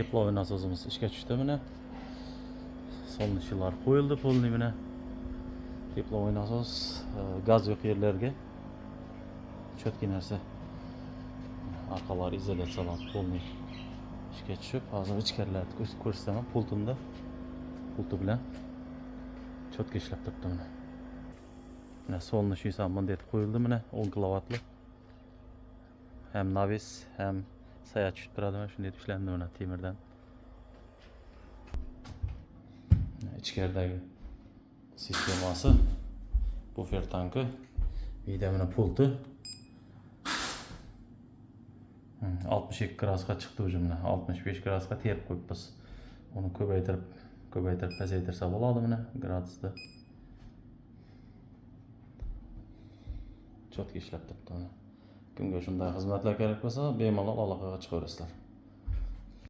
Teplovoy nasosimiz ishga tushdi mana. So'nishlar qo'yildi polni mana. Teplovoy nasos gaz yo'q yerlarga cho'tki narsa orqalari izolyatsiyalanib polni ishga tushib, hozir ichkarilarni ko'rsataman pultimda. Pulti bilan cho'tka ishlab turibdi mana. Mana so'nish esa bunday qo'yildi mana 10 kilovatli. Hem navis hem sayat tushib turadi mana shunday ishlandi mana temirdan. İçeridagi sistemasi, bufer tanki, vida mana pulti. 62 gradusga chiqdi o'zimni. 65 gradusga terib qo'yibmiz. Uni ko'paytirib pasaytirsa bo'ladi mana gradusda. Cho'tka ishlab turibdi mana. Kimga shunday xizmatlar kerak bo'lsa, bemalol aloqaga chiqaverasizlar.